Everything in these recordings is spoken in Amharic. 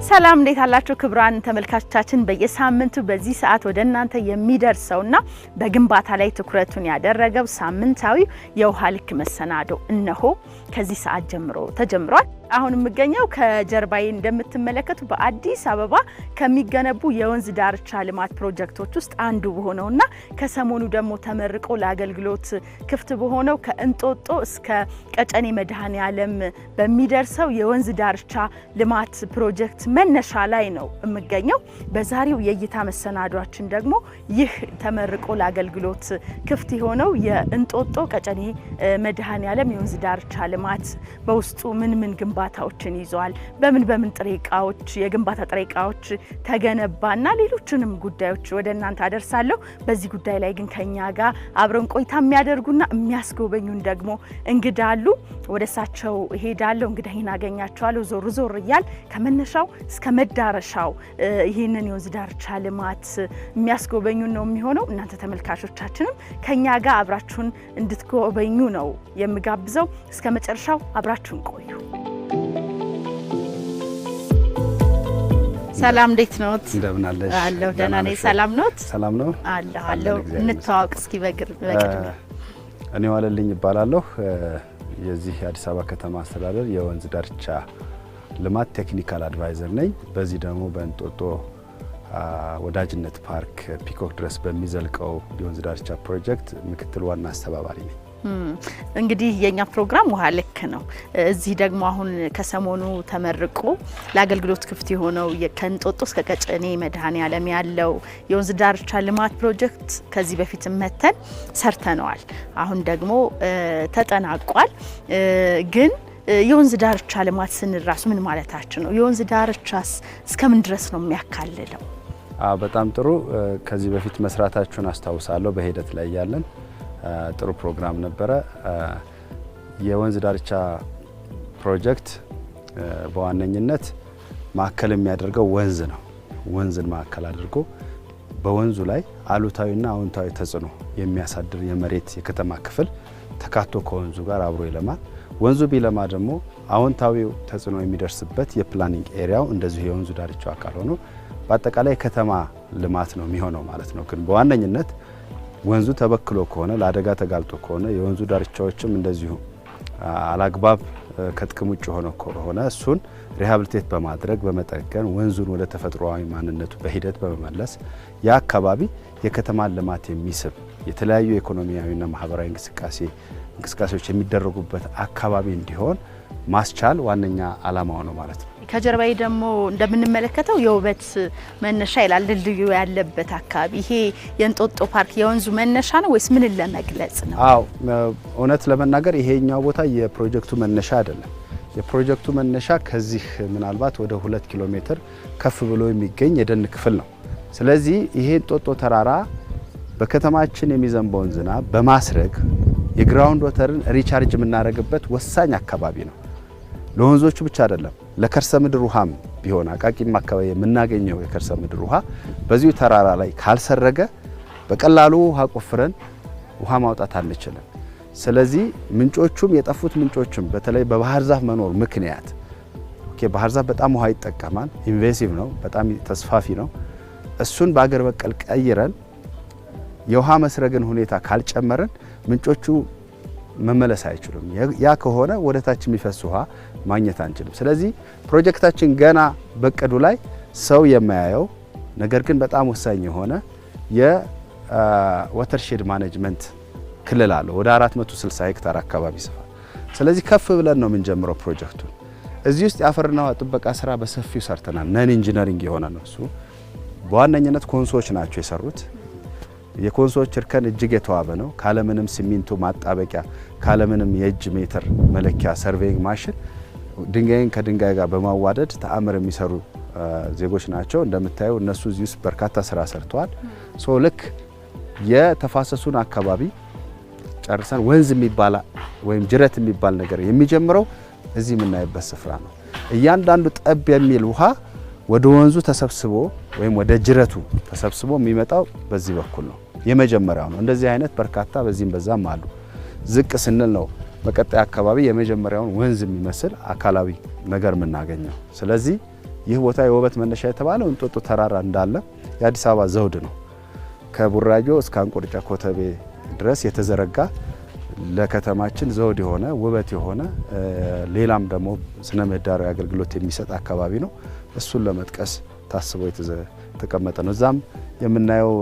ሰላም እንዴት አላችሁ ክብራን ተመልካቾቻችን በየሳምንቱ በዚህ ሰዓት ወደ እናንተ የሚደርሰውና በግንባታ ላይ ትኩረቱን ያደረገው ሳምንታዊ የውሃ ልክ መሰናዶ እነሆ ከዚህ ሰዓት ጀምሮ ተጀምሯል። አሁን የምገኘው ከጀርባዬ እንደምትመለከቱ በአዲስ አበባ ከሚገነቡ የወንዝ ዳርቻ ልማት ፕሮጀክቶች ውስጥ አንዱ በሆነውና ከሰሞኑ ደግሞ ተመርቆ ለአገልግሎት ክፍት በሆነው ከእንጦጦ እስከ ቀጨኔ መድኃኔዓለም በሚደርሰው የወንዝ ዳርቻ ልማት ፕሮጀክት መነሻ ላይ ነው የምገኘው። በዛሬው የእይታ መሰናዷችን ደግሞ ይህ ተመርቆ ለአገልግሎት ክፍት የሆነው የእንጦጦ ቀጨኔ መድኃኔዓለም የወንዝ ዳርቻ ልማት በውስጡ ምን ግንባታዎችን ይዟል፣ በምን ጥሬ ዕቃዎች የግንባታ ጥሬ ዕቃዎች ተገነባና ሌሎችንም ጉዳዮች ወደ እናንተ አደርሳለሁ። በዚህ ጉዳይ ላይ ግን ከኛ ጋር አብረን ቆይታ የሚያደርጉና የሚያስጎበኙን ደግሞ እንግዳ አሉ። ወደሳቸው ሄዳለሁ፣ እንግዳዬን አገኛቸዋለሁ። ዞር እያል ከመነሻው እስከ መዳረሻው ይህንን የወንዝ ዳርቻ ልማት የሚያስጎበኙን ነው የሚሆነው። እናንተ ተመልካቾቻችንም ከኛ ጋር አብራችሁን እንድትጎበኙ ነው የምጋብዘው። እስከ መጨረሻው አብራችሁን ቆዩ። ሰላም እንዴት ኖት? እንደምን አለሽ? አለሁ ደህና ነኝ። ሰላም ኖት? ሰላም ነው አለሁ። እንተዋወቅ እስኪ በቅድሚያ። እኔ ዋለልኝ እባላለሁ። የዚህ የአዲስ አበባ ከተማ አስተዳደር የወንዝ ዳርቻ ልማት ቴክኒካል አድቫይዘር ነኝ። በዚህ ደግሞ በእንጦጦ ወዳጅነት ፓርክ ፒኮክ ድረስ በሚዘልቀው የወንዝ ዳርቻ ፕሮጀክት ምክትል ዋና አስተባባሪ ነኝ። እንግዲህ የኛ ፕሮግራም ውሃ ልክ ነው። እዚህ ደግሞ አሁን ከሰሞኑ ተመርቆ ለአገልግሎት ክፍት የሆነው ከእንጦጦ እስከ ቀጨኔ መድኃኔዓለም ያለው የወንዝ ዳርቻ ልማት ፕሮጀክት ከዚህ በፊት መተን ሰርተነዋል። አሁን ደግሞ ተጠናቋል። ግን የወንዝ ዳርቻ ልማት ስንል ራሱ ምን ማለታችን ነው? የወንዝ ዳርቻስ እስከምን ድረስ ነው የሚያካልለው? በጣም ጥሩ። ከዚህ በፊት መስራታችሁን አስታውሳለሁ። በሂደት ላይ ያለን ጥሩ ፕሮግራም ነበረ። የወንዝ ዳርቻ ፕሮጀክት በዋነኝነት ማዕከል የሚያደርገው ወንዝ ነው። ወንዝን ማዕከል አድርጎ በወንዙ ላይ አሉታዊና አዎንታዊ ተጽዕኖ የሚያሳድር የመሬት የከተማ ክፍል ተካቶ ከወንዙ ጋር አብሮ ይለማል። ወንዙ ቢለማ ደግሞ አዎንታዊው ተጽዕኖ የሚደርስበት የፕላኒንግ ኤሪያው እንደዚሁ የወንዙ ዳርቻው አካል ሆኖ በአጠቃላይ ከተማ ልማት ነው የሚሆነው ማለት ነው። ግን በዋነኝነት ወንዙ ተበክሎ ከሆነ ለአደጋ ተጋልጦ ከሆነ የወንዙ ዳርቻዎችም እንደዚሁ አላግባብ ከጥቅም ውጭ ሆኖ ከሆነ እሱን ሪሃብሊቴት በማድረግ በመጠገን ወንዙን ወደ ተፈጥሯዊ ማንነቱ በሂደት በመመለስ ያ አካባቢ የከተማን ልማት የሚስብ የተለያዩ ኢኮኖሚያዊና ማህበራዊ እንቅስቃሴዎች የሚደረጉበት አካባቢ እንዲሆን ማስቻል ዋነኛ ዓላማው ነው ማለት ነው። ከጀርባዬ ደግሞ እንደምንመለከተው የውበት መነሻ ይላል ድልድዩ ያለበት አካባቢ። ይሄ የእንጦጦ ፓርክ የወንዙ መነሻ ነው ወይስ ምን ለመግለጽ ነው? አዎ እውነት ለመናገር ይሄኛው ቦታ የፕሮጀክቱ መነሻ አይደለም። የፕሮጀክቱ መነሻ ከዚህ ምናልባት ወደ 2 ኪሎ ሜትር ከፍ ብሎ የሚገኝ የደን ክፍል ነው። ስለዚህ ይሄ እንጦጦ ተራራ በከተማችን የሚዘንበውን ዝናብ በማስረግ የግራውንድ ወተርን ሪቻርጅ የምናደርግበት ወሳኝ አካባቢ ነው። ለወንዞቹ ብቻ አይደለም፣ ለከርሰ ምድር ውሃም ቢሆን አቃቂም አካባቢ የምናገኘው የከርሰ ምድር ውሃ በዚሁ ተራራ ላይ ካልሰረገ በቀላሉ ውሃ ቆፍረን ውሃ ማውጣት አንችልም። ስለዚህ ምንጮቹም የጠፉት ምንጮቹም በተለይ በባህር ዛፍ መኖር ምክንያት ባህር ዛፍ በጣም ውሃ ይጠቀማል፣ ኢንቬሲቭ ነው፣ በጣም ተስፋፊ ነው። እሱን በአገር በቀል ቀይረን የውሃ መስረግን ሁኔታ ካልጨመረን ምንጮቹ መመለስ አይችሉም። ያ ከሆነ ወደ ታች የሚፈስ ውሃ ማግኘት አንችልም። ስለዚህ ፕሮጀክታችን ገና በቅዱ ላይ ሰው የማያየው ነገር ግን በጣም ወሳኝ የሆነ የወተርሼድ ማኔጅመንት ክልል አለው። ወደ 460 ሄክታር አካባቢ ይሰፋል። ስለዚህ ከፍ ብለን ነው የምንጀምረው ፕሮጀክቱን። እዚህ ውስጥ የአፈርና ውሃ ጥበቃ ስራ በሰፊው ሰርተናል። ነን ኢንጂነሪንግ የሆነ ነው እሱ። በዋነኝነት ኮንሶዎች ናቸው የሰሩት። የኮንሶዎች እርከን እጅግ የተዋበ ነው። ካለምንም ሲሚንቶ ማጣበቂያ፣ ካለምንም የእጅ ሜትር መለኪያ ሰርቬይንግ ማሽን ድንጋይን ከድንጋይ ጋር በማዋደድ ተአምር የሚሰሩ ዜጎች ናቸው። እንደምታዩ እነሱ እዚህ ውስጥ በርካታ ስራ ሰርተዋል። ልክ የተፋሰሱን አካባቢ ጨርሰን ወንዝ የሚባል ወይም ጅረት የሚባል ነገር የሚጀምረው እዚህ የምናይበት ስፍራ ነው። እያንዳንዱ ጠብ የሚል ውሃ ወደ ወንዙ ተሰብስቦ ወይም ወደ ጅረቱ ተሰብስቦ የሚመጣው በዚህ በኩል ነው። የመጀመሪያው ነው። እንደዚህ አይነት በርካታ በዚህም በዛም አሉ። ዝቅ ስንል ነው በቀጣይ አካባቢ የመጀመሪያውን ወንዝ የሚመስል አካላዊ ነገር የምናገኘው። ስለዚህ ይህ ቦታ የውበት መነሻ የተባለው እንጦጦ ተራራ እንዳለ የአዲስ አበባ ዘውድ ነው። ከቡራጆ እስከ አንቆርጫ ኮተቤ ድረስ የተዘረጋ ለከተማችን ዘውድ የሆነ ውበት የሆነ ሌላም ደግሞ ስነ ምህዳራዊ አገልግሎት የሚሰጥ አካባቢ ነው። እሱን ለመጥቀስ ታስቦ የተቀመጠ ነው። እዛም የምናየው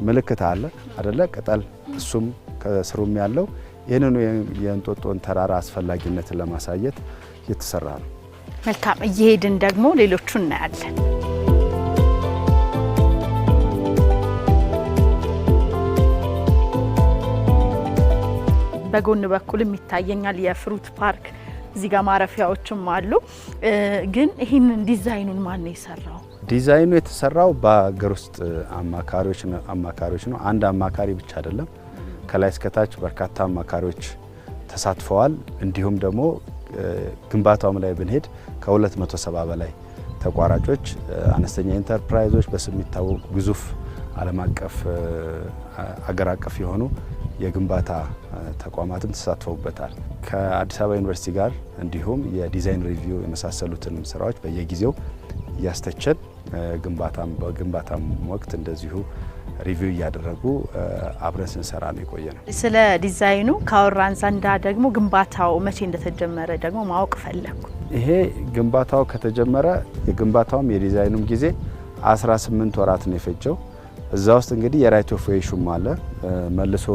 ምልክት አለ አይደለ? ቅጠል እሱም ከስሩም ያለው ይህንኑ የእንጦጦን ተራራ አስፈላጊነትን ለማሳየት የተሰራ ነው። መልካም፣ እየሄድን ደግሞ ሌሎቹን እናያለን። በጎን በኩልም ይታየኛል የፍሩት ፓርክ። እዚህ ጋር ማረፊያዎችም አሉ። ግን ይህንን ዲዛይኑን ማን ነው የሰራው? ዲዛይኑ የተሰራው በሀገር ውስጥ አማካሪዎች ነው። አንድ አማካሪ ብቻ አይደለም። ከላይ እስከታች በርካታ አማካሪዎች ተሳትፈዋል። እንዲሁም ደግሞ ግንባታውም ላይ ብንሄድ ከ270 በላይ ተቋራጮች፣ አነስተኛ ኢንተርፕራይዞች፣ በስም የሚታወቁ ግዙፍ ዓለም አቀፍ አገር አቀፍ የሆኑ የግንባታ ተቋማትም ተሳትፈውበታል። ከአዲስ አበባ ዩኒቨርሲቲ ጋር እንዲሁም የዲዛይን ሪቪው የመሳሰሉትን ስራዎች በየጊዜው እያስተቸን በግንባታም ወቅት እንደዚሁ ሪቪው እያደረጉ አብረን ስንሰራ ነው የቆየ ነው። ስለ ዲዛይኑ ካወራን ዘንዳ ደግሞ ግንባታው መቼ እንደተጀመረ ደግሞ ማወቅ ፈለግኩ። ይሄ ግንባታው ከተጀመረ የግንባታውም የዲዛይኑም ጊዜ 18 ወራት ነው የፈጀው። እዛ ውስጥ እንግዲህ የራይት ኦፍ ዌይ ሹም አለ መልሶ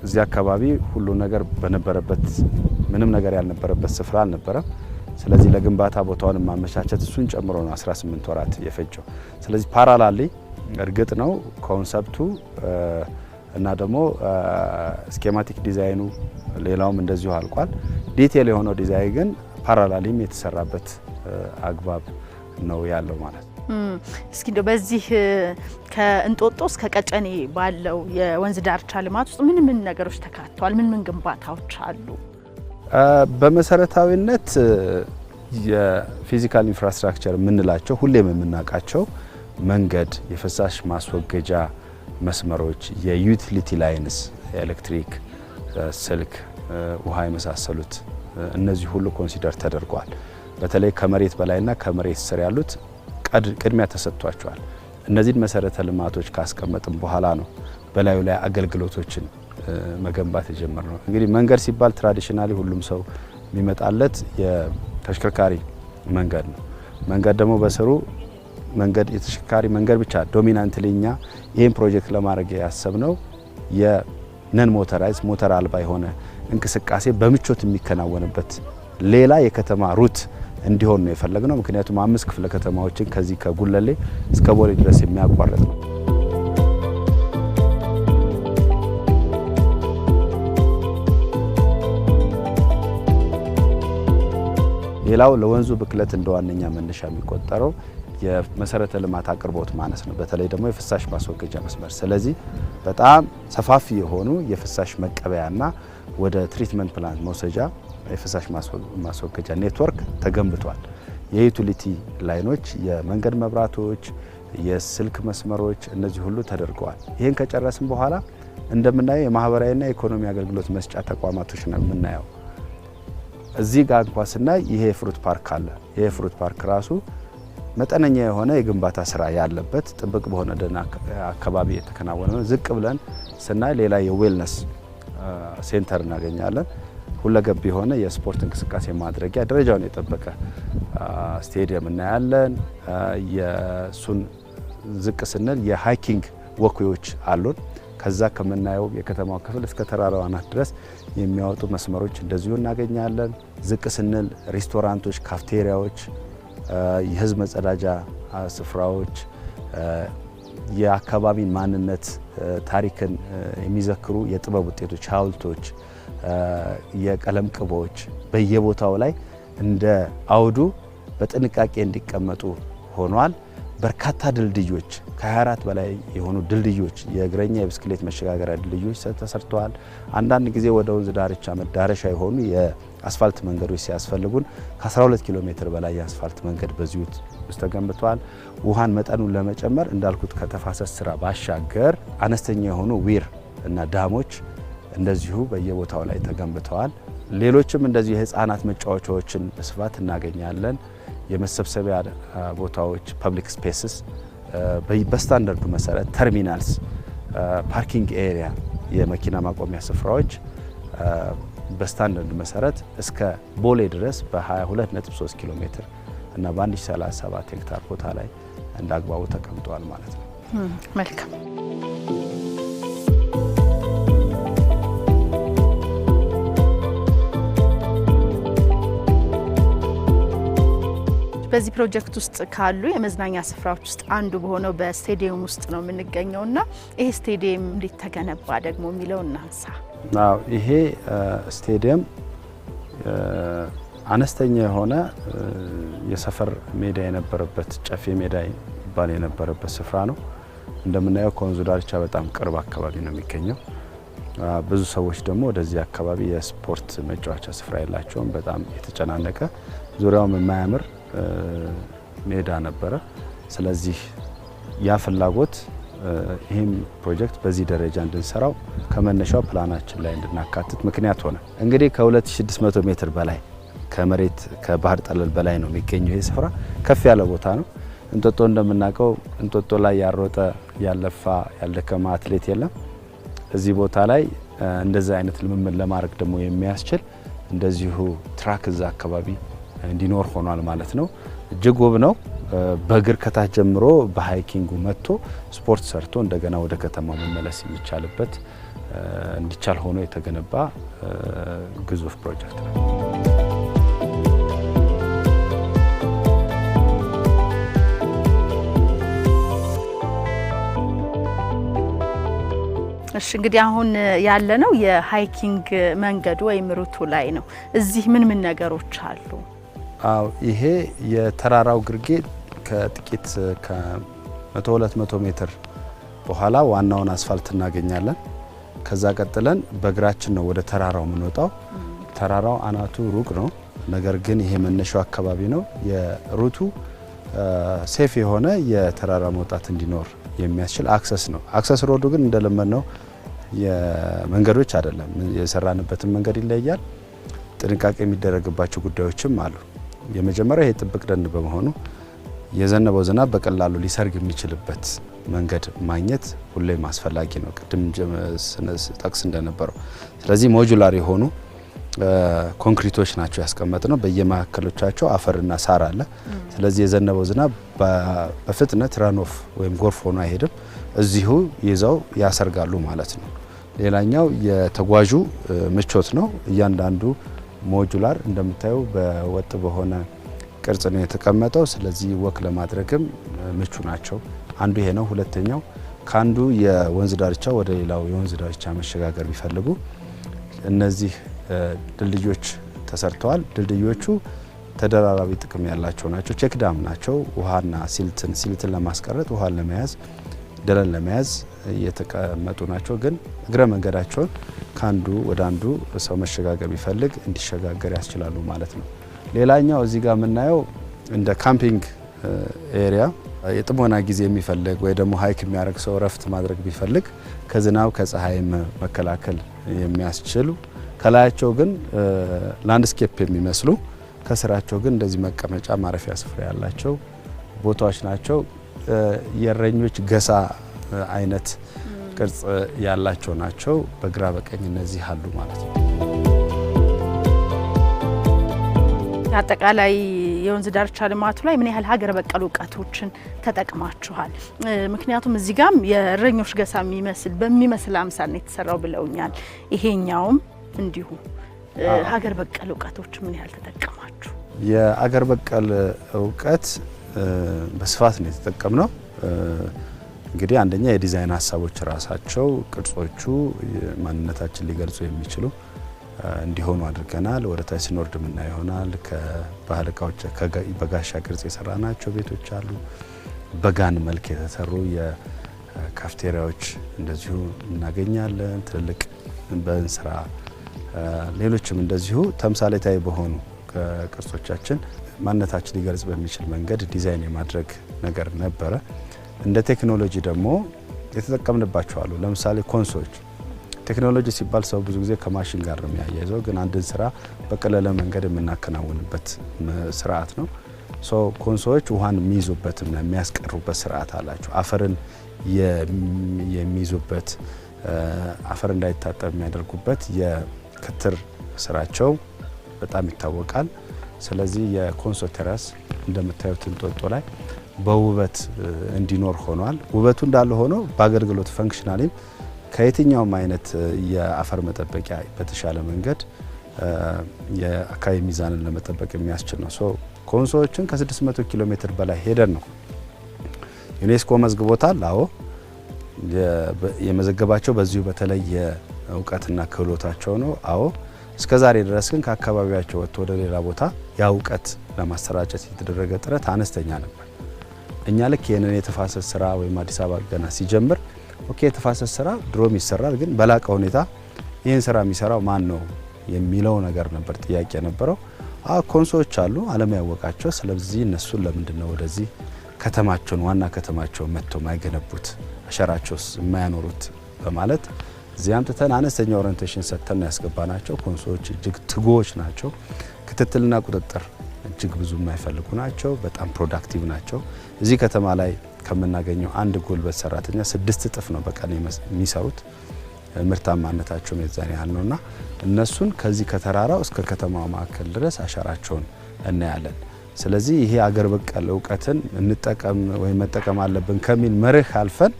እዚህ አካባቢ ሁሉ ነገር በነበረበት ምንም ነገር ያልነበረበት ስፍራ አልነበረም። ስለዚህ ለግንባታ ቦታውን ማመቻቸት እሱን ጨምሮ ነው 18 ወራት የፈጀው። ስለዚህ ፓራላሊ እርግጥ ነው ኮንሰፕቱ እና ደግሞ ስኬማቲክ ዲዛይኑ ሌላውም እንደዚሁ አልቋል። ዲቴል የሆነው ዲዛይን ግን ፓራላሊም የተሰራበት አግባብ ነው ያለው ማለት ነው። እስኪ እንደው በዚህ ከእንጦጦ እስከ ቀጨኔ ባለው የወንዝ ዳርቻ ልማት ውስጥ ምን ምን ነገሮች ተካተዋል? ምን ምን ግንባታዎች አሉ? በመሰረታዊነት የፊዚካል ኢንፍራስትራክቸር የምንላቸው ሁሌም የምናውቃቸው መንገድ፣ የፍሳሽ ማስወገጃ መስመሮች፣ የዩቲሊቲ ላይንስ፣ የኤሌክትሪክ፣ ስልክ፣ ውሃ የመሳሰሉት እነዚህ ሁሉ ኮንሲደር ተደርገዋል። በተለይ ከመሬት በላይና ከመሬት ስር ያሉት ቅድሚያ ተሰጥቷቸዋል። እነዚህን መሰረተ ልማቶች ካስቀመጥን በኋላ ነው በላዩ ላይ አገልግሎቶችን መገንባት የጀመርነው። እንግዲህ መንገድ ሲባል ትራዲሽናሊ ሁሉም ሰው የሚመጣለት የተሽከርካሪ መንገድ ነው። መንገድ ደግሞ በስሩ የተሽከርካሪ መንገድ ብቻ ዶሚናንትሊ እኛ ይህን ፕሮጀክት ለማድረግ ያሰብነው የነን ሞተራይዝ ሞተር አልባ የሆነ እንቅስቃሴ በምቾት የሚከናወንበት ሌላ የከተማ ሩት እንዲሆን ነው የፈለግነው። ምክንያቱም 5 ክፍለ ከተማዎችን ከዚህ ከጉለሌ እስከ ቦሌ ድረስ የሚያቋርጥ ነው። ሌላው ለወንዙ ብክለት እንደ ዋነኛ መነሻ የሚቆጠረው የመሰረተ ልማት አቅርቦት ማነስ ነው። በተለይ ደግሞ የፍሳሽ ማስወገጃ መስመር። ስለዚህ በጣም ሰፋፊ የሆኑ የፍሳሽ መቀበያና ወደ ትሪትመንት ፕላንት መውሰጃ የፍሳሽ ማስወገጃ ኔትወርክ ተገንብቷል። የዩቲሊቲ ላይኖች፣ የመንገድ መብራቶች፣ የስልክ መስመሮች እነዚህ ሁሉ ተደርገዋል። ይህን ከጨረስን በኋላ እንደምናየው የማህበራዊና የኢኮኖሚ አገልግሎት መስጫ ተቋማቶች ነው የምናየው። እዚህ ጋር እንኳን ስናይ ይሄ የፍሩት ፓርክ አለ። ይሄ የፍሩት ፓርክ ራሱ መጠነኛ የሆነ የግንባታ ስራ ያለበት ጥብቅ በሆነ ደን አካባቢ የተከናወነ ነው። ዝቅ ብለን ስናይ ሌላ የዌልነስ ሴንተር እናገኛለን። ሁለገብ የሆነ የስፖርት እንቅስቃሴ ማድረጊያ ደረጃውን የጠበቀ ስቴዲየም እናያለን። የሱን ዝቅ ስንል የሃይኪንግ ወክዌዎች አሉን። ከዛ ከምናየው የከተማው ክፍል እስከ ተራራው አናት ድረስ የሚያወጡ መስመሮች እንደዚሁ እናገኛለን። ዝቅ ስንል ሬስቶራንቶች፣ ካፍቴሪያዎች፣ የህዝብ መጸዳጃ ስፍራዎች፣ የአካባቢን ማንነት ታሪክን የሚዘክሩ የጥበብ ውጤቶች፣ ሐውልቶች፣ የቀለም ቅቦች በየቦታው ላይ እንደ አውዱ በጥንቃቄ እንዲቀመጡ ሆኗል። በርካታ ድልድዮች ከ24 በላይ የሆኑ ድልድዮች፣ የእግረኛ የብስክሌት መሸጋገሪያ ድልድዮች ተሰርተዋል። አንዳንድ ጊዜ ወደ ወንዝ ዳርቻ መዳረሻ የሆኑ የአስፋልት መንገዶች ሲያስፈልጉን ከ12 ኪሎ ሜትር በላይ የአስፋልት መንገድ በዚሁ ውስጥ ተገንብተዋል። ውሃን መጠኑን ለመጨመር እንዳልኩት ከተፋሰስ ስራ ባሻገር አነስተኛ የሆኑ ዊር እና ዳሞች እንደዚሁ በየቦታው ላይ ተገንብተዋል። ሌሎችም እንደዚሁ የህፃናት መጫወቻዎችን በስፋት እናገኛለን። የመሰብሰቢያ ቦታዎች ፐብሊክ ስፔስስ በስታንዳርዱ መሰረት ተርሚናልስ፣ ፓርኪንግ ኤሪያ የመኪና ማቆሚያ ስፍራዎች በስታንዳርዱ መሰረት እስከ ቦሌ ድረስ በ22.3 ኪሎ ሜትር እና በ1037 ሄክታር ቦታ ላይ እንደ አግባቡ ተቀምጧል ማለት ነው። መልካም። በዚህ ፕሮጀክት ውስጥ ካሉ የመዝናኛ ስፍራዎች ውስጥ አንዱ በሆነው በስቴዲየም ውስጥ ነው የምንገኘውና ይሄ ስቴዲየም እንዴት ተገነባ ደግሞ የሚለው እናንሳ። አዎ ይሄ ስቴዲየም አነስተኛ የሆነ የሰፈር ሜዳ የነበረበት ጨፌ ሜዳ ይባል የነበረበት ስፍራ ነው። እንደምናየው ከወንዙ ዳርቻ በጣም ቅርብ አካባቢ ነው የሚገኘው። ብዙ ሰዎች ደግሞ ወደዚህ አካባቢ የስፖርት መጫወቻ ስፍራ የላቸውም። በጣም የተጨናነቀ ዙሪያውም የማያምር ሜዳ ነበረ። ስለዚህ ያ ፍላጎት ይህም ፕሮጀክት በዚህ ደረጃ እንድንሰራው ከመነሻው ፕላናችን ላይ እንድናካትት ምክንያት ሆነ። እንግዲህ ከ2600 ሜትር በላይ ከመሬት ከባህር ጠለል በላይ ነው የሚገኘው። ይህ ስፍራ ከፍ ያለ ቦታ ነው። እንጦጦ እንደምናውቀው እንጦጦ ላይ ያሮጠ ያለፋ ያልደከመ አትሌት የለም። እዚህ ቦታ ላይ እንደዚህ አይነት ልምምድ ለማድረግ ደግሞ የሚያስችል እንደዚሁ ትራክ እዛ አካባቢ እንዲኖር ሆኗል ማለት ነው። እጅግ ውብ ነው። በእግር ከታች ጀምሮ በሃይኪንጉ መጥቶ ስፖርት ሰርቶ እንደገና ወደ ከተማ መመለስ የሚቻልበት እንዲቻል ሆኖ የተገነባ ግዙፍ ፕሮጀክት ነው። እሺ እንግዲህ አሁን ያለነው የሃይኪንግ መንገዱ ወይም ሩቱ ላይ ነው። እዚህ ምን ምን ነገሮች አሉ? አው ይሄ የተራራው ግርጌ ከጥቂት ከ100-200 ሜትር በኋላ ዋናውን አስፋልት እናገኛለን። ከዛ ቀጥለን በእግራችን ነው ወደ ተራራው የምንወጣው። ተራራው አናቱ ሩቅ ነው፣ ነገር ግን ይሄ መነሻው አካባቢ ነው። የሩቱ ሴፍ የሆነ የተራራ መውጣት እንዲኖር የሚያስችል አክሰስ ነው። አክሰስ ሮዱ ግን እንደለመነው የመንገዶች አይደለም። የሰራንበትን መንገድ ይለያል። ጥንቃቄ የሚደረግባቸው ጉዳዮችም አሉ። የመጀመሪያው ይሄ ጥብቅ ደን በመሆኑ የዘነበው ዝናብ በቀላሉ ሊሰርግ የሚችልበት መንገድ ማግኘት ሁሌም አስፈላጊ ነው፣ ቅድም ጠቅስ እንደነበረው። ስለዚህ ሞጁላር የሆኑ ኮንክሪቶች ናቸው ያስቀመጥነው። በየማዕከሎቻቸው አፈርና ሳር አለ። ስለዚህ የዘነበው ዝናብ በፍጥነት ረኖፍ ወይም ጎርፍ ሆኖ አይሄድም፣ እዚሁ ይዘው ያሰርጋሉ ማለት ነው። ሌላኛው የተጓዡ ምቾት ነው። እያንዳንዱ ሞጁላር እንደምታዩ በወጥ በሆነ ቅርጽ ነው የተቀመጠው። ስለዚህ ወክ ለማድረግም ምቹ ናቸው። አንዱ ይሄ ነው። ሁለተኛው ካንዱ የወንዝ ዳርቻ ወደ ሌላው የወንዝ ዳርቻ መሸጋገር ቢፈልጉ እነዚህ ድልድዮች ተሰርተዋል። ድልድዮቹ ተደራራቢ ጥቅም ያላቸው ናቸው። ቼክ ዳም ናቸው። ውሃና ሲልትን ለማስቀረጥ ውሃን ለመያዝ ደለል ለመያዝ የተቀመጡ ናቸው። ግን እግረ መንገዳቸውን ካንዱ ወደ አንዱ ሰው መሸጋገር ቢፈልግ እንዲሸጋገር ያስችላሉ ማለት ነው። ሌላኛው እዚህ ጋር የምናየው እንደ ካምፒንግ ኤሪያ የጥሞና ጊዜ የሚፈልግ ወይ ደግሞ ሀይክ የሚያደርግ ሰው ረፍት ማድረግ ቢፈልግ ከዝናብ ከፀሐይ መከላከል የሚያስችሉ ከላያቸው ግን ላንድስኬፕ የሚመስሉ ከስራቸው ግን እንደዚህ መቀመጫ ማረፊያ ስፍራ ያላቸው ቦታዎች ናቸው። የእረኞች ገሳ አይነት ቅርጽ ያላቸው ናቸው። በግራ በቀኝ እነዚህ አሉ ማለት ነው። አጠቃላይ የወንዝ ዳርቻ ልማቱ ላይ ምን ያህል ሀገር በቀል እውቀቶችን ተጠቅማችኋል? ምክንያቱም እዚህ ጋም የእረኞች ገሳ በሚመስል አምሳል ነው የተሰራው ብለውኛል። ይሄኛውም እንዲሁ ሀገር በቀል እውቀቶች ምን ያህል ተጠቀማችሁ? የሀገር በቀል እውቀት በስፋት ነው የተጠቀምነው። እንግዲህ አንደኛ የዲዛይን ሀሳቦች ራሳቸው ቅርጾቹ ማንነታችን ሊገልጹ የሚችሉ እንዲሆኑ አድርገናል። ወደ ታች ስንወርድ ምናየው ይሆናል። ከባህል እቃዎች በጋሻ ቅርጽ የሰራናቸው ቤቶች አሉ። በጋን መልክ የተሰሩ የካፍቴሪያዎች እንደዚሁ እናገኛለን። ትልልቅ በእንስራ ሌሎችም እንደዚሁ ተምሳሌታዊ በሆኑ ቅርጾቻችን ማንነታችን ሊገልጽ በሚችል መንገድ ዲዛይን የማድረግ ነገር ነበረ። እንደ ቴክኖሎጂ ደግሞ የተጠቀምንባቸው አሉ። ለምሳሌ ኮንሶች ቴክኖሎጂ ሲባል ሰው ብዙ ጊዜ ከማሽን ጋር ነው የሚያያይዘው፣ ግን አንድን ስራ በቀለለ መንገድ የምናከናውንበት ስርዓት ነው። ኮንሶዎች ውሃን የሚይዙበትና የሚያስቀሩበት ስርዓት አላቸው። አፈርን የሚይዙበት አፈር እንዳይታጠብ የሚያደርጉበት የክትር ስራቸው በጣም ይታወቃል። ስለዚህ የኮንሶ ቴራስ እንደምታዩት እንጦጦ ላይ በውበት እንዲኖር ሆኗል። ውበቱ እንዳለ ሆኖ በአገልግሎት ፈንክሽናሊም ከየትኛውም አይነት የአፈር መጠበቂያ በተሻለ መንገድ የአካባቢ ሚዛንን ለመጠበቅ የሚያስችል ነው። ኮንሶዎችን ከ600 ኪሎ ሜትር በላይ ሄደን ነው ዩኔስኮ መዝግቦታል። አዎ የመዘገባቸው በዚሁ በተለየ እውቀትና ክህሎታቸው ነው። አዎ እስከዛሬ ድረስ ግን ከአካባቢያቸው ወጥቶ ወደ ሌላ ቦታ ያ እውቀት ለማሰራጨት የተደረገ ጥረት አነስተኛ ነበር። እኛ ልክ ይህንን የተፋሰስ ስራ ወይም አዲስ አበባ ገና ሲጀምር የተፋሰስ ስራ ድሮም ይሰራል፣ ግን በላቀ ሁኔታ ይህን ስራ የሚሰራው ማን ነው የሚለው ነገር ነበር ጥያቄ ነበረው። ኮንሶዎች አሉ ዓለም ያወቃቸው። ስለዚህ እነሱን ለምንድን ነው ወደዚህ ከተማቸውን ዋና ከተማቸውን መጥተው ማይገነቡት አሸራቸውስ የማያኖሩት በማለት እዚህ አምጥተን አነስተኛ ኦሪንቴሽን ሰጥተን ያስገባናቸው። ኮንሶዎች እጅግ ትጉዎች ናቸው። ክትትልና ቁጥጥር እጅግ ብዙ የማይፈልጉ ናቸው። በጣም ፕሮዳክቲቭ ናቸው። እዚህ ከተማ ላይ ከምናገኘው አንድ ጉልበት ሰራተኛ 6 እጥፍ ነው በቀን የሚሰሩት። ምርታማነታቸው የዛን ያህል ነውና እነሱን ከዚህ ከተራራው እስከ ከተማው ማዕከል ድረስ አሻራቸውን እናያለን። ስለዚህ ይሄ አገር በቀል እውቀትን እንጠቀም ወይም መጠቀም አለብን ከሚል መርህ አልፈን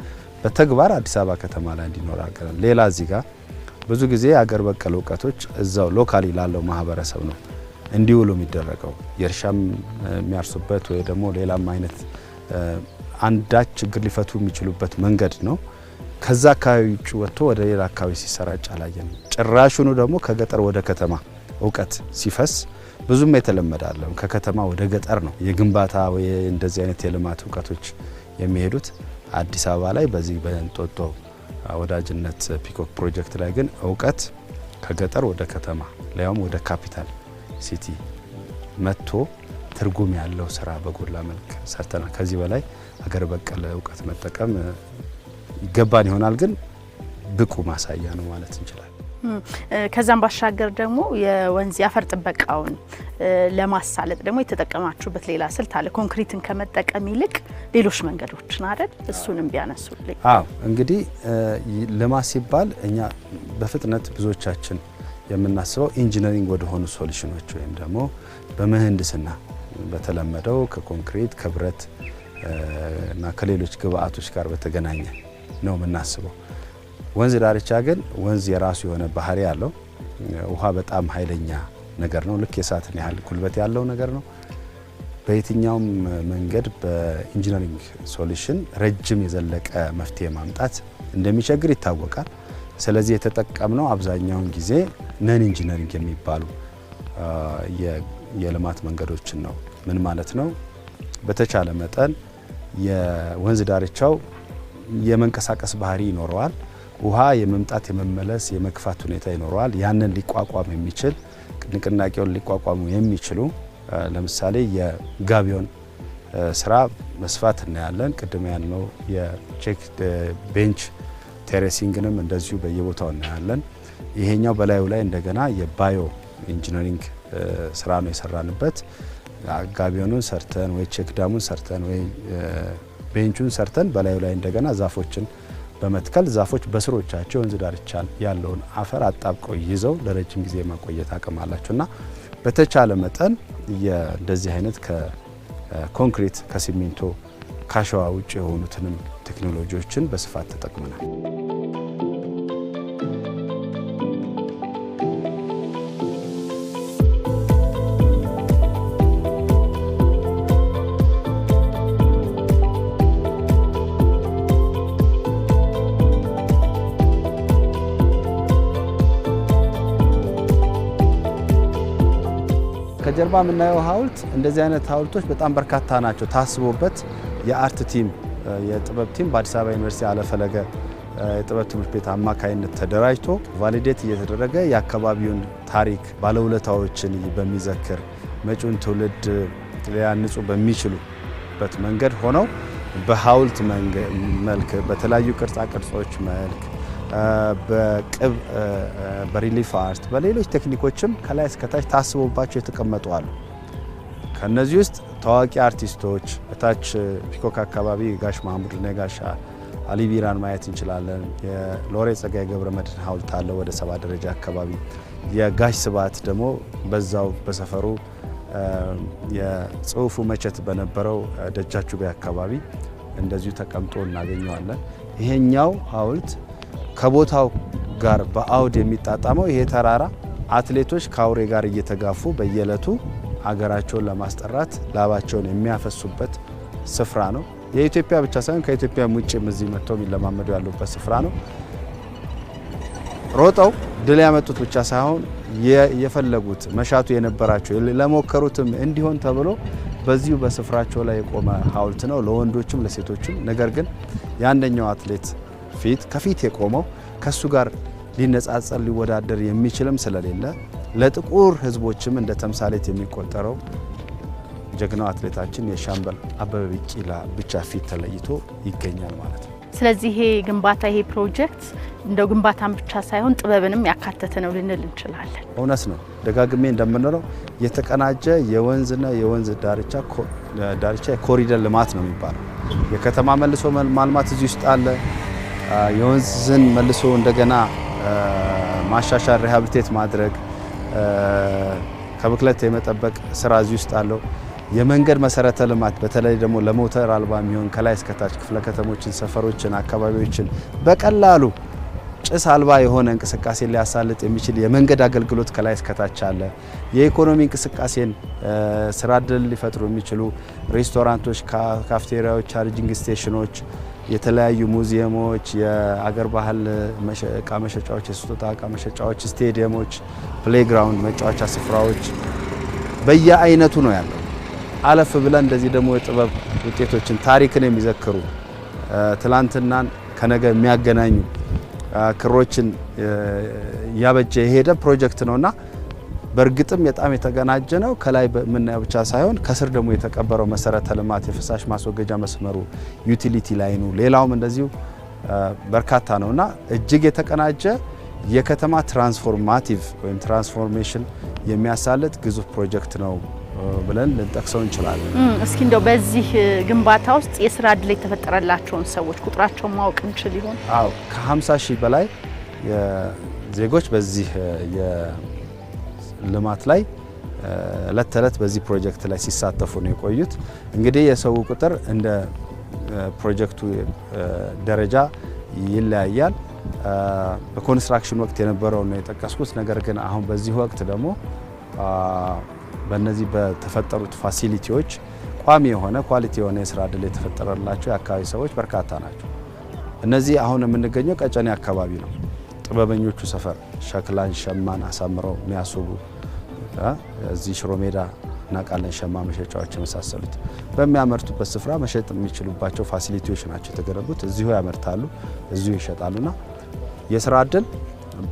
በተግባር አዲስ አበባ ከተማ ላይ እንዲኖር አድርገናል። ሌላ እዚህ ጋር ብዙ ጊዜ አገር በቀል እውቀቶች እዛው ሎካሊ ላለው ማህበረሰብ ነው እንዲውሉ የሚደረገው። የእርሻም የሚያርሱበት ወይ ደግሞ ሌላም አይነት አንዳች ችግር ሊፈቱ የሚችሉበት መንገድ ነው። ከዛ አካባቢ ውጭ ወጥቶ ወደ ሌላ አካባቢ ሲሰራጭ አላየንም። ጭራሹኑ ደግሞ ከገጠር ወደ ከተማ እውቀት ሲፈስ ብዙም የተለመደ አይደለም። ከከተማ ወደ ገጠር ነው የግንባታ ወይ እንደዚህ አይነት የልማት እውቀቶች የሚሄዱት። አዲስ አበባ ላይ በዚህ በእንጦጦ ወዳጅነት ፒኮክ ፕሮጀክት ላይ ግን እውቀት ከገጠር ወደ ከተማ ላይም ወደ ካፒታል ሲቲ መጥቶ ትርጉም ያለው ስራ በጎላ መልክ ሰርተናል። ከዚህ በላይ ሀገር በቀል እውቀት መጠቀም ይገባን ይሆናል፣ ግን ብቁ ማሳያ ነው ማለት እንችላለን። ከዛም ባሻገር ደግሞ የወንዝ የአፈር ጥበቃውን ለማሳለጥ ደግሞ የተጠቀማችሁበት ሌላ ስልት አለ። ኮንክሪትን ከመጠቀም ይልቅ ሌሎች መንገዶችን አይደል? እሱንም ቢያነሱልኝ። እንግዲህ ልማት ሲባል እኛ በፍጥነት ብዙዎቻችን የምናስበው ኢንጂነሪንግ ወደ ሆኑ ሶሉሽኖች ወይም ደግሞ በምህንድስና በተለመደው ከኮንክሪት ከብረት እና ከሌሎች ግብአቶች ጋር በተገናኘ ነው የምናስበው። ወንዝ ዳርቻ ግን ወንዝ የራሱ የሆነ ባህሪ ያለው ውሃ በጣም ኃይለኛ ነገር ነው። ልክ የእሳትን ያህል ጉልበት ያለው ነገር ነው። በየትኛውም መንገድ በኢንጂነሪንግ ሶሉሽን ረጅም የዘለቀ መፍትሄ ማምጣት እንደሚቸግር ይታወቃል። ስለዚህ የተጠቀምነው አብዛኛውን ጊዜ ነን ኢንጂነሪንግ የሚባሉ የልማት መንገዶችን ነው። ምን ማለት ነው? በተቻለ መጠን የወንዝ ዳርቻው የመንቀሳቀስ ባህሪ ይኖረዋል። ውሃ የመምጣት የመመለስ የመክፋት ሁኔታ ይኖረዋል። ያንን ሊቋቋም የሚችል ንቅናቄውን ሊቋቋሙ የሚችሉ ለምሳሌ የጋቢዮን ስራ መስፋት እናያለን። ቅድም ያልነው የቼክ ቤንች ቴሬሲንግንም እንደዚሁ በየቦታው እናያለን። ይሄኛው በላዩ ላይ እንደገና የባዮ ኢንጂነሪንግ ስራ ነው የሰራንበት። ጋቢዮኑን ሰርተን ወይ ቼክ ዳሙን ሰርተን ወይ ቤንቹን ሰርተን በላዩ ላይ እንደገና ዛፎችን በመትከል ዛፎች በስሮቻቸው ወንዝ ዳርቻ ያለውን አፈር አጣብቀው ይዘው ለረጅም ጊዜ ማቆየት አቅም አላቸውና በተቻለ መጠን እንደዚህ አይነት ከኮንክሪት ከሲሚንቶ ካሸዋ ውጭ የሆኑትንም ቴክኖሎጂዎችን በስፋት ተጠቅመናል። ከጀርባ የምናየው ሐውልት እንደዚህ አይነት ሐውልቶች በጣም በርካታ ናቸው። ታስቦበት የአርት ቲም የጥበብ ቲም በአዲስ አበባ ዩኒቨርሲቲ አለፈለገ የጥበብ ትምህርት ቤት አማካይነት ተደራጅቶ ቫሊዴት እየተደረገ የአካባቢውን ታሪክ ባለውለታዎችን በሚዘክር መጪውን ትውልድ ሊያንጹ በሚችሉበት መንገድ ሆነው በሐውልት መልክ በተለያዩ ቅርጻ ቅርጾች መልክ በቅብ በሪሊፍ አርት በሌሎች ቴክኒኮችም ከላይ እስከታች ታስቦባቸው የተቀመጡ አሉ። ከነዚህ ውስጥ ታዋቂ አርቲስቶች በታች ፒኮክ አካባቢ ጋሽ ማህሙድ እና ጋሽ አሊ ቢራን ማየት እንችላለን። የሎሬት ጸጋዬ ገብረመድህን ሐውልት አለ ወደ 7 ደረጃ አካባቢ። የጋሽ ስብሐት ደግሞ በዛው በሰፈሩ የጽሁፉ መቸት በነበረው ደጃቹቤ አካባቢ እንደዚሁ ተቀምጦ እናገኘዋለን። ይሄኛው ሐውልት ከቦታው ጋር በአውድ የሚጣጣመው ይሄ ተራራ አትሌቶች ከአውሬ ጋር እየተጋፉ በየዕለቱ አገራቸውን ለማስጠራት ላባቸውን የሚያፈሱበት ስፍራ ነው። የኢትዮጵያ ብቻ ሳይሆን ከኢትዮጵያም ውጭም እዚህ መጥተው የሚለማመዱ ያሉበት ስፍራ ነው። ሮጠው ድል ያመጡት ብቻ ሳይሆን የፈለጉት መሻቱ የነበራቸው ለሞከሩትም እንዲሆን ተብሎ በዚሁ በስፍራቸው ላይ የቆመ ሐውልት ነው፣ ለወንዶችም ለሴቶችም። ነገር ግን የአንደኛው አትሌት ከፊት የቆመው ከሱ ጋር ሊነጻጸር ሊወዳደር የሚችልም ስለሌለ ለጥቁር ሕዝቦችም እንደ ተምሳሌት የሚቆጠረው ጀግናው አትሌታችን የሻምበል አበበ ቢቂላ ብቻ ፊት ተለይቶ ይገኛል ማለት ነው። ስለዚህ ይሄ ግንባታ ይሄ ፕሮጀክት እንደው ግንባታን ብቻ ሳይሆን ጥበብንም ያካተተ ነው ልንል እንችላለን። እውነት ነው። ደጋግሜ እንደምንለው የተቀናጀ የወንዝና የወንዝ ዳርቻ የኮሪደር ልማት ነው የሚባለው። የከተማ መልሶ ማልማት እዚህ ውስጥ አለ። የወንዝን መልሶ እንደገና ማሻሻል ሪሃቢሊቴት ማድረግ ከብክለት የመጠበቅ ስራ እዚህ ውስጥ አለው። የመንገድ መሰረተ ልማት በተለይ ደግሞ ለሞተር አልባ የሚሆን ከላይ እስከታች ክፍለ ከተሞችን፣ ሰፈሮችን፣ አካባቢዎችን በቀላሉ ጭስ አልባ የሆነ እንቅስቃሴ ሊያሳልጥ የሚችል የመንገድ አገልግሎት ከላይ እስከታች አለ። የኢኮኖሚ እንቅስቃሴን ስራ ዕድል ሊፈጥሩ የሚችሉ ሬስቶራንቶች፣ ካፍቴሪያዎች፣ ቻርጂንግ ስቴሽኖች፣ የተለያዩ ሙዚየሞች፣ የአገር ባህል እቃ መሸጫዎች፣ የስጦታ እቃ መሸጫዎች፣ ስቴዲየሞች፣ ፕሌግራውንድ መጫወቻ ስፍራዎች በየአይነቱ ነው ያለው። አለፍ ብለን እንደዚህ ደግሞ የጥበብ ውጤቶችን ታሪክን የሚዘክሩ ትላንትናን ከነገ የሚያገናኙ ክሮችን ያበጀ የሄደ ፕሮጀክት ነውና በእርግጥም በጣም የተገናጀ ነው። ከላይ የምናየው ብቻ ሳይሆን ከስር ደግሞ የተቀበረው መሰረተ ልማት የፍሳሽ ማስወገጃ መስመሩ፣ ዩቲሊቲ ላይኑ፣ ሌላውም እንደዚሁ በርካታ ነውና እጅግ የተቀናጀ የከተማ ትራንስፎርማቲቭ ወይም ትራንስፎርሜሽን የሚያሳልጥ ግዙፍ ፕሮጀክት ነው ብለን ልንጠቅሰው እንችላለን። እስኪ እንደው በዚህ ግንባታ ውስጥ የስራ ዕድል የተፈጠረላቸውን ሰዎች ቁጥራቸውን ማወቅ እንችል ይሆን? አዎ፣ ከ50 ሺህ በላይ ዜጎች በዚህ ልማት ላይ እለት ተዕለት በዚህ ፕሮጀክት ላይ ሲሳተፉ ነው የቆዩት። እንግዲህ የሰው ቁጥር እንደ ፕሮጀክቱ ደረጃ ይለያያል። በኮንስትራክሽን ወቅት የነበረው ነው የጠቀስኩት። ነገር ግን አሁን በዚህ ወቅት ደግሞ በእነዚህ በተፈጠሩት ፋሲሊቲዎች ቋሚ የሆነ ኳሊቲ የሆነ የስራ ዕድል የተፈጠረላቸው የአካባቢ ሰዎች በርካታ ናቸው። እነዚህ አሁን የምንገኘው ቀጨኔ አካባቢ ነው። ጥበበኞቹ ሰፈር ሸክላን፣ ሸማን አሳምረው የሚያስቡ እዚህ ሽሮ ሜዳ እናውቃለን፣ ሸማ መሸጫዎች የመሳሰሉት በሚያመርቱበት ስፍራ መሸጥ የሚችሉባቸው ፋሲሊቲዎች ናቸው የተገነቡት። እዚሁ ያመርታሉ፣ እዚሁ ይሸጣሉና የስራ ዕድል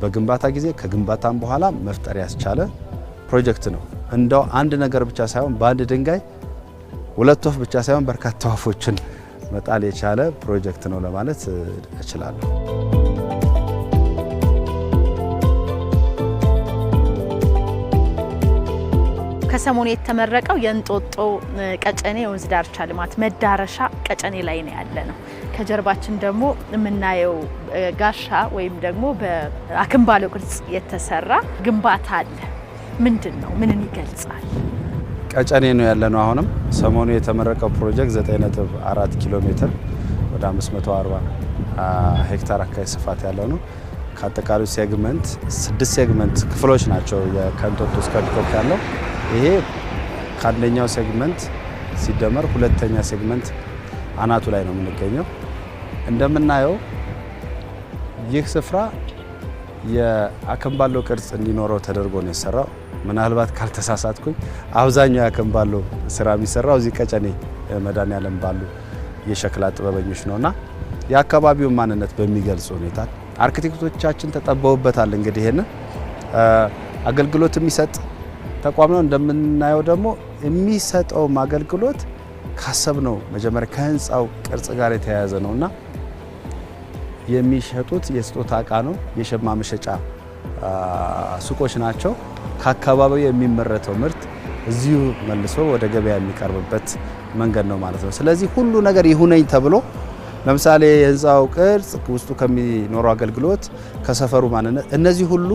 በግንባታ ጊዜ ከግንባታም በኋላ መፍጠር ያስቻለ ፕሮጀክት ነው። እንደው አንድ ነገር ብቻ ሳይሆን በአንድ ድንጋይ ሁለት ወፍ ብቻ ሳይሆን በርካታ ወፎችን መጣል የቻለ ፕሮጀክት ነው ለማለት እችላለሁ። ከሰሞኑ የተመረቀው የእንጦጦ ቀጨኔ የወንዝ ዳርቻ ልማት መዳረሻ ቀጨኔ ላይ ነው ያለ ነው። ከጀርባችን ደግሞ የምናየው ጋሻ ወይም ደግሞ በአክንባሎ ቅርጽ የተሰራ ግንባታ አለ። ምንድን ነው? ምንን ይገልጻል? ቀጨኔ ነው ያለ ነው። አሁንም ሰሞኑ የተመረቀው ፕሮጀክት 9.4 ኪሎ ሜትር ወደ 540 ሄክታር አካባቢ ስፋት ያለው ነው። ከአጠቃላይ ሴግመንት 6 ሴግመንት ክፍሎች ናቸው ከእንጦጦ እስከ ፒኮክ ያለው። ይሄ ከአንደኛው ሴግመንት ሲደመር ሁለተኛ ሴግመንት አናቱ ላይ ነው የምንገኘው። እንደምናየው ይህ ስፍራ የአክንባሎ ቅርጽ እንዲኖረው ተደርጎ ነው የሰራው። ምናልባት ካልተሳሳትኩኝ አብዛኛው የአክንባሎ ስራ የሚሰራው እዚህ ቀጨኔ መድኃኔዓለም ባሉ የሸክላ ጥበበኞች ነውና የአካባቢውን ማንነት በሚገልጽ ሁኔታ አርኪቴክቶቻችን ተጠበውበታል። እንግዲህ ይሄን አገልግሎት የሚሰጥ ተቋም ነው። እንደምናየው ደግሞ የሚሰጠው አገልግሎት ካሰብነው መጀመሪያ ከህንፃው ቅርጽ ጋር የተያያዘ ነውና የሚሸጡት የስጦታ እቃ ነው። የሸማ መሸጫ ሱቆች ናቸው። ከአካባቢው የሚመረተው ምርት እዚሁ መልሶ ወደ ገበያ የሚቀርብበት መንገድ ነው ማለት ነው። ስለዚህ ሁሉ ነገር ይሁነኝ ተብሎ ለምሳሌ የህንፃው ቅርጽ ውስጡ ከሚኖረው አገልግሎት ከሰፈሩ ማንነት እነዚህ ሁሉ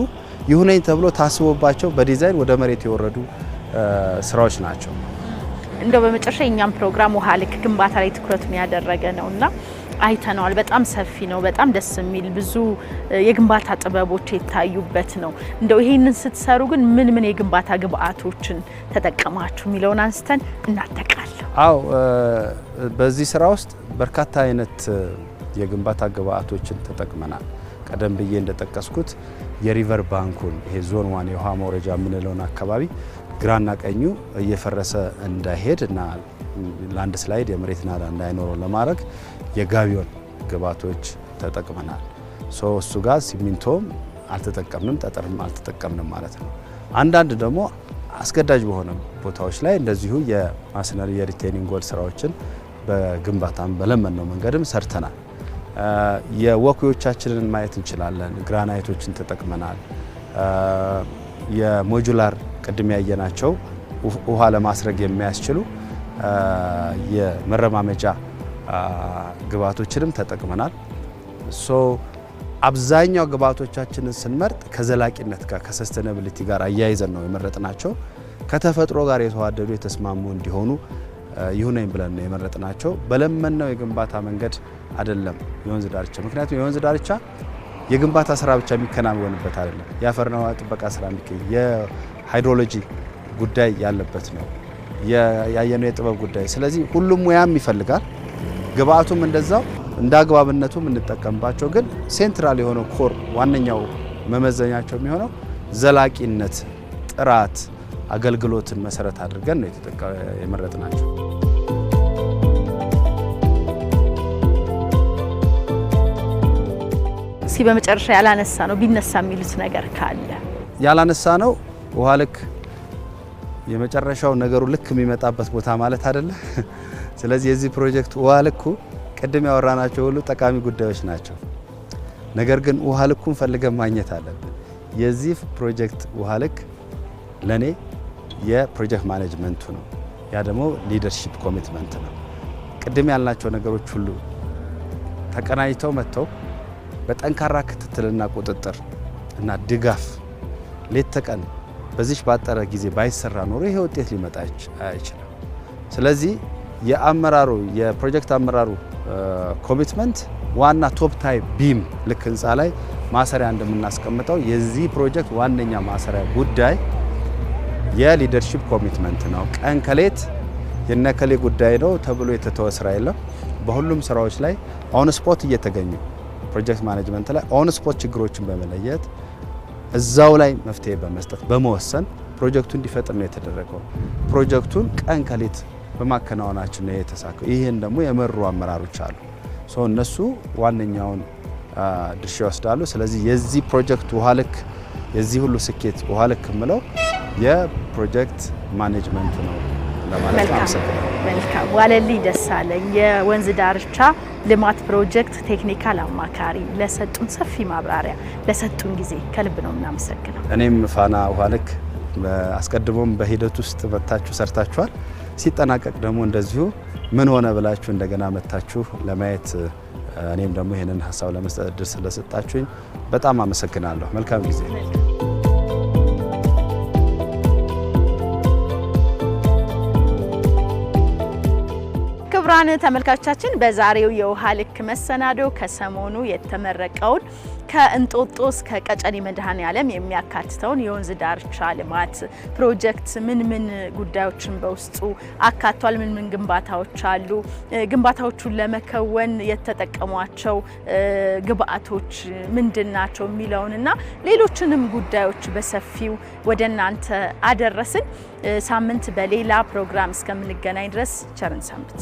ይሁነኝ ተብሎ ታስቦባቸው በዲዛይን ወደ መሬት የወረዱ ስራዎች ናቸው። እንደው በመጨረሻ የኛም ፕሮግራም ውሃ ልክ ግንባታ ላይ ትኩረቱን ያደረገ ነውና አይተነዋል። በጣም ሰፊ ነው። በጣም ደስ የሚል ብዙ የግንባታ ጥበቦች የታዩበት ነው። እንደው ይሄንን ስትሰሩ ግን ምን የግንባታ ግብአቶችን ተጠቀማችሁ የሚለውን አንስተን እናጠቃለን። አዎ በዚህ ስራ ውስጥ በርካታ አይነት የግንባታ ግብአቶችን ተጠቅመናል። ቀደም ብዬ እንደጠቀስኩት የሪቨር ባንኩን ይሄ ዞን 1 የውሃ መውረጃ የምንለውን አካባቢ ግራና ቀኙ እየፈረሰ እንዳይሄድ እና ላንድ ስላይድ የመሬት ናዳ እንዳይኖረው ለማድረግ የጋቢዮን ግብአቶች ተጠቅመናል። እሱ ጋር ሲሚንቶም አልተጠቀምንም፣ ጠጠርም አልተጠቀምንም ማለት ነው። አንዳንድ ደግሞ አስገዳጅ በሆነ ቦታዎች ላይ እንደዚሁ የማስነሪ የሪቴኒንግ ወል ስራዎችን በግንባታም በለመነው መንገድም ሰርተናል። የወክዮቻችንን ማየት እንችላለን። ግራናይቶችን ተጠቅመናል። የሞጁላር ቅድም ያየናቸው ውሃ ለማስረግ የሚያስችሉ የመረማመጃ ግብአቶችንም ተጠቅመናል። አብዛኛው ግብአቶቻችንን ስንመርጥ ከዘላቂነት ጋር ከሰስተናቢሊቲ ጋር አያይዘን ነው የመረጥናቸው። ከተፈጥሮ ጋር የተዋደዱ የተስማሙ እንዲሆኑ ይሁነኝ ብለን ነው የመረጥናቸው። በለመነው የግንባታ መንገድ አይደለም የወንዝ ዳርቻ። ምክንያቱም የወንዝ ዳርቻ የግንባታ ስራ ብቻ የሚከናወንበት አይደለም። የአፈርና ውሃ ጥበቃ ስራ የሃይድሮሎጂ ጉዳይ ያለበት ነው። ያየነው የጥበብ ጉዳይ። ስለዚህ ሁሉም ሙያም ይፈልጋል። ግብአቱም እንደዛው እንደ አግባብነቱ እንጠቀምባቸው። ግን ሴንትራል የሆነው ኮር ዋነኛው መመዘኛቸው የሚሆነው ዘላቂነት፣ ጥራት፣ አገልግሎትን መሰረት አድርገን ነው የመረጥናቸው። እስኪ በመጨረሻ ያላነሳ ነው ቢነሳ የሚሉት ነገር ካለ? ያላነሳ ነው ውሃ ልክ የመጨረሻው ነገሩ ልክ የሚመጣበት ቦታ ማለት አይደለ? ስለዚህ የዚህ ፕሮጀክት ውሃ ልኩ ቅድም ያወራናቸው ሁሉ ጠቃሚ ጉዳዮች ናቸው። ነገር ግን ውሃ ልኩን ፈልገን ማግኘት አለብን። የዚህ ፕሮጀክት ውሃ ልክ ለኔ የፕሮጀክት ማኔጅመንቱ ነው። ያ ደግሞ ሊደርሺፕ ኮሚትመንት ነው። ቅድም ያልናቸው ነገሮች ሁሉ ተቀናጅተው መጥተው በጠንካራ ክትትልና ቁጥጥር እና ድጋፍ ሌት ተቀን በዚህ ባጠረ ጊዜ ባይሰራ ኖሮ ይሄ ውጤት ሊመጣ አይችልም። ስለዚህ የአመራሩ የፕሮጀክት አመራሩ ኮሚትመንት ዋና ቶፕ ታይ ቢም ልክ ህንፃ ላይ ማሰሪያ እንደምናስቀምጠው የዚህ ፕሮጀክት ዋነኛ ማሰሪያ ጉዳይ የሊደርሺፕ ኮሚትመንት ነው። ቀን ከሌት የነከሌ ጉዳይ ነው ተብሎ የተተወ ስራ የለም። በሁሉም ስራዎች ላይ ኦን ስፖት እየተገኙ ፕሮጀክት ማኔጅመንት ላይ ኦን ስፖት ችግሮችን በመለየት እዛው ላይ መፍትሄ በመስጠት በመወሰን ፕሮጀክቱ እንዲፈጥን ነው የተደረገው። ፕሮጀክቱን ቀን ከሌት በማከናወናችን ነው የተሳካው። ይሄን ደግሞ የመሩ አመራሮች አሉ። እነሱ ዋነኛውን ድርሻ ይወስዳሉ። ስለዚህ የዚህ ፕሮጀክት ውሃ ልክ የዚህ ሁሉ ስኬት ውሃ ልክ የምለው የፕሮጀክት ማኔጅመንቱ ነው ለማለት ነው። መልካም። ዋለልኝ ደሳለኝ የወንዝ ዳርቻ ልማት ፕሮጀክት ቴክኒካል አማካሪ ለሰጡን ሰፊ ማብራሪያ ለሰጡን ጊዜ ከልብ ነው እናመሰግነው። እኔም ፋና ውሃ ልክ አስቀድሞም በሂደት ውስጥ መታችሁ ሰርታችኋል። ሲጠናቀቅ ደግሞ እንደዚሁ ምን ሆነ ብላችሁ እንደገና መታችሁ ለማየት እኔም ደግሞ ይሄንን ሀሳብ ለመስጠት እድል ስለሰጣችሁኝ በጣም አመሰግናለሁ። መልካም ጊዜ። ክቡራን ተመልካቾቻችን በዛሬው የውሃ ልክ መሰናዶ ከሰሞኑ የተመረቀውን ከእንጦጦ እስከ ቀጨኔ መድኃኔዓለም የሚያካትተውን የወንዝ ዳርቻ ልማት ፕሮጀክት ምን ጉዳዮችን በውስጡ አካቷል፣ ምን ግንባታዎች አሉ፣ ግንባታዎቹን ለመከወን የተጠቀሟቸው ግብአቶች ምንድናቸው የሚለውንና ሌሎችንም ጉዳዮች በሰፊው ወደ እናንተ አደረስን። ሳምንት በሌላ ፕሮግራም እስከምንገናኝ ድረስ ቸርን ሰንብት።